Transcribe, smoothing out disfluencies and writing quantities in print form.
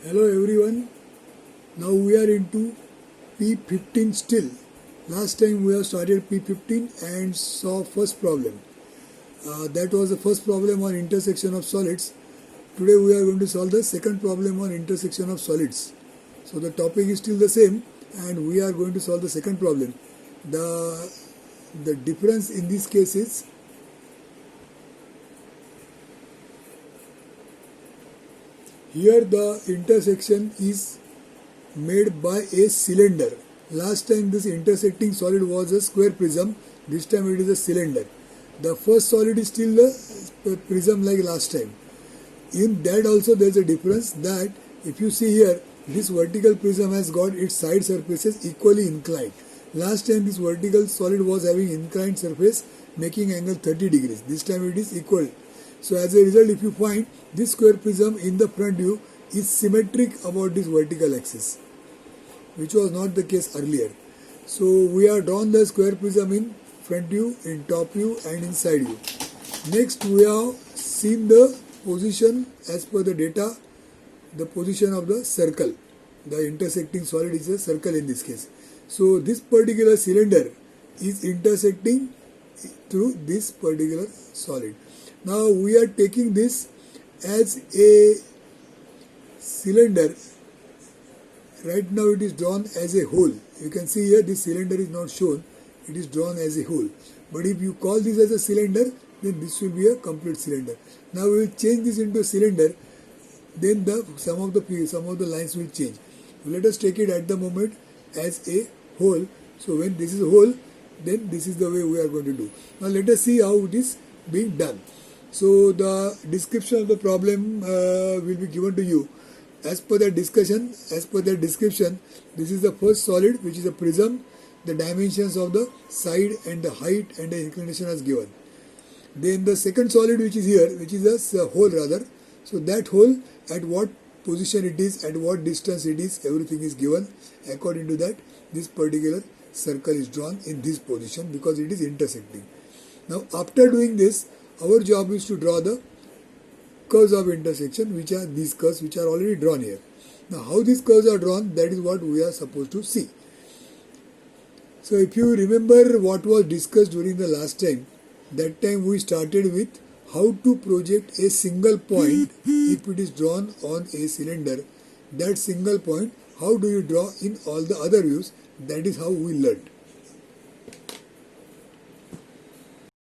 Hello everyone. Now we are into P15 still. Last time we have started P15 and saw first problem. That was the first problem on intersection of solids. Today we are going to solve the second problem on intersection of solids. So the topic is still the same and we are going to solve the second problem. The difference in this case is here the intersection is made by a cylinder. Last time this intersecting solid was a square prism, this time it is a cylinder. The first solid is still a prism like last time. In that also there is a difference that if you see here, this vertical prism has got its side surfaces equally inclined. Last time this vertical solid was having inclined surface making angle 30 degrees. This time it is equal. So as a result, if you find this square prism in the front view is symmetric about this vertical axis, which was not the case earlier. So we have drawn the square prism in front view, in top view and in side view. Next we have seen the position as per the data, the position of the circle. The intersecting solid is a circle in this case. So this particular cylinder is intersecting through this particular solid. Now we are taking this as a cylinder. Right now it is drawn as a hole. You can see here this cylinder is not shown. It is drawn as a hole. But if you call this as a cylinder, then this will be a complete cylinder. Now we will change this into a cylinder. Then some of the lines will change. Let us take it at the moment as a hole. So when this is a hole, then this is the way we are going to do. Now let us see how it is being done. So the description of the problem will be given to you. As per the description, this is the first solid, which is a prism. The dimensions of the side and the height and the inclination is given. Then the second solid, which is here, which is a hole rather. So that hole, at what position it is, at what distance it is, everything is given. According to that, this particular circle is drawn in this position because it is intersecting. Now after doing this, our job is to draw the curves of intersection, which are these curves which are already drawn here. Now how these curves are drawn, that is what we are supposed to see. So if you remember what was discussed during the last time, that time we started with how to project a single point if it is drawn on a cylinder. That single point, how do you draw in all the other views? That is how we learned.